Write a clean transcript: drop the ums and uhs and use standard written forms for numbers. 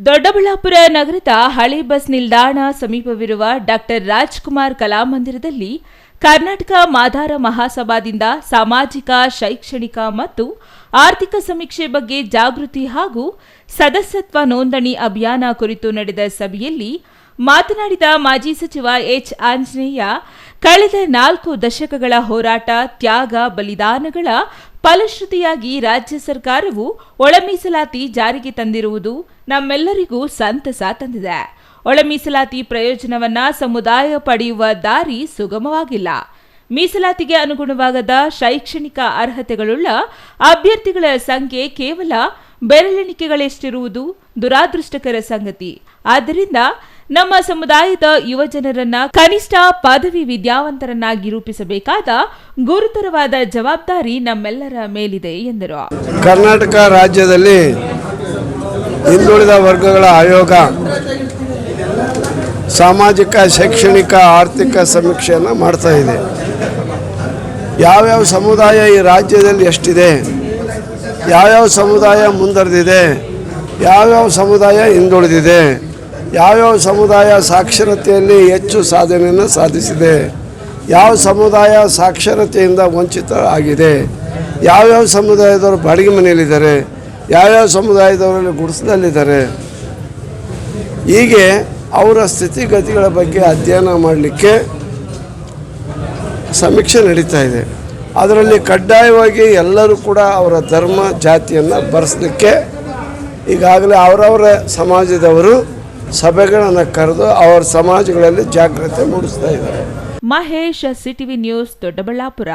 ದೊಡ್ಡಬಳ್ಳಾಪುರ ನಗರದ ಹಳೆ ಬಸ್ ನಿಲ್ದಾಣ ಸಮೀಪವಿರುವ ಡಾಕ್ಟರ್ ರಾಜ್ಕುಮಾರ್ ಕಲಾಮಂದಿರದಲ್ಲಿ ಕರ್ನಾಟಕ ಮಾದಾರ ಮಹಾಸಭಾದಿಂದ ಸಾಮಾಜಿಕ, ಶೈಕ್ಷಣಿಕ ಮತ್ತು ಆರ್ಥಿಕ ಸಮೀಕ್ಷೆ ಬಗ್ಗೆ ಜಾಗೃತಿ ಹಾಗೂ ಸದಸ್ಯತ್ವ ನೋಂದಣಿ ಅಭಿಯಾನ ಕುರಿತು ನಡೆದ ಸಭೆಯಲ್ಲಿ ಮಾತನಾಡಿದ ಮಾಜಿ ಸಚಿವ ಎಚ್ ಆಂಜನೇಯ, ಕಳೆದ 4 ದಶಕಗಳ ಹೋರಾಟ, ತ್ಯಾಗ, ಬಲಿದಾನಗಳ ಫಲಶ್ರುತಿಯಾಗಿ ರಾಜ್ಯ ಸರ್ಕಾರವು ಒಳ ಮೀಸಲಾತಿ ಜಾರಿಗೆ ತಂದಿರುವುದು ನಮ್ಮೆಲ್ಲರಿಗೂ ಸಂತಸ ತಂದಿದೆ. ಒಳ ಮೀಸಲಾತಿ ಪ್ರಯೋಜನವನ್ನ ಸಮುದಾಯ ಪಡೆಯುವ ದಾರಿ ಸುಗಮವಾಗಿಲ್ಲ. ಮೀಸಲಾತಿಗೆ ಅನುಗುಣವಾಗದ ಶೈಕ್ಷಣಿಕ ಅರ್ಹತೆಗಳುಳ್ಳ ಅಭ್ಯರ್ಥಿಗಳ ಸಂಖ್ಯೆ ಕೇವಲ ಬೆರಳೆಣಿಕೆಗಳಷ್ಟಿರುವುದು ದುರಾದೃಷ್ಟಕರ ಸಂಗತಿ. ಆದ್ದರಿಂದ ನಮ್ಮ ಸಮುದಾಯದ ಯುವಜನರನ್ನ ಕನಿಷ್ಠ ಪದವಿ ವಿದ್ಯಾವಂತರನ್ನಾಗಿ ರೂಪಿಸಬೇಕಾದ ಗುರುತರವಾದ ಜವಾಬ್ದಾರಿ ನಮ್ಮೆಲ್ಲರ ಮೇಲಿದೆ ಎಂದರು. ಕರ್ನಾಟಕ ರಾಜ್ಯದಲ್ಲಿ ಹಿಂದುಳಿದ ವರ್ಗಗಳ ಆಯೋಗ ಸಾಮಾಜಿಕ, ಶೈಕ್ಷಣಿಕ, ಆರ್ಥಿಕ ಸಮೀಕ್ಷೆಯನ್ನು ಮಾಡ್ತಾ ಇದೆ. ಯಾವ್ಯಾವ ಸಮುದಾಯ ಈ ರಾಜ್ಯದಲ್ಲಿ ಎಷ್ಟಿದೆ, ಯಾವ್ಯಾವ ಸಮುದಾಯ ಮುಂದುವರೆದಿದೆ, ಯಾವ್ಯಾವ ಸಮುದಾಯ ಹಿಂದುಳಿದಿದೆ, ಯಾವ್ಯಾವ ಸಮುದಾಯ ಸಾಕ್ಷರತೆಯಲ್ಲಿ ಹೆಚ್ಚು ಸಾಧನೆಯನ್ನು ಸಾಧಿಸಿದೆ, ಯಾವ ಸಮುದಾಯ ಸಾಕ್ಷರತೆಯಿಂದ ವಂಚಿತ ಆಗಿದೆ, ಯಾವ್ಯಾವ ಸಮುದಾಯದವರು ಬಾಡಿಗೆ ಮನೆಯಲ್ಲಿದ್ದಾರೆ, ಯಾವ್ಯಾವ ಸಮುದಾಯದವರಲ್ಲಿ ಗುಡಿಸಲಿದ್ದಾರೆ, ಹೀಗೆ ಅವರ ಸ್ಥಿತಿಗತಿಗಳ ಬಗ್ಗೆ ಅಧ್ಯಯನ ಮಾಡಲಿಕ್ಕೆ ಸಮೀಕ್ಷೆ ನಡೀತಾ ಇದೆ. ಅದರಲ್ಲಿ ಕಡ್ಡಾಯವಾಗಿ ಎಲ್ಲರೂ ಕೂಡ ಅವರ ಧರ್ಮ, ಜಾತಿಯನ್ನು ಬರೆಸಲಿಕ್ಕೆ ಈಗಾಗಲೇ ಅವರವರ ಸಮಾಜದವರು ಸಭೆಗಳನ್ನು ಕರೆದು ಅವರ ಸಮಾಜಗಳಲ್ಲಿ ಜಾಗೃತಿ ಮೂಡಿಸ್ತಾ ಇದ್ದಾರೆ. Mahesh, CTV news, Doddaballapura.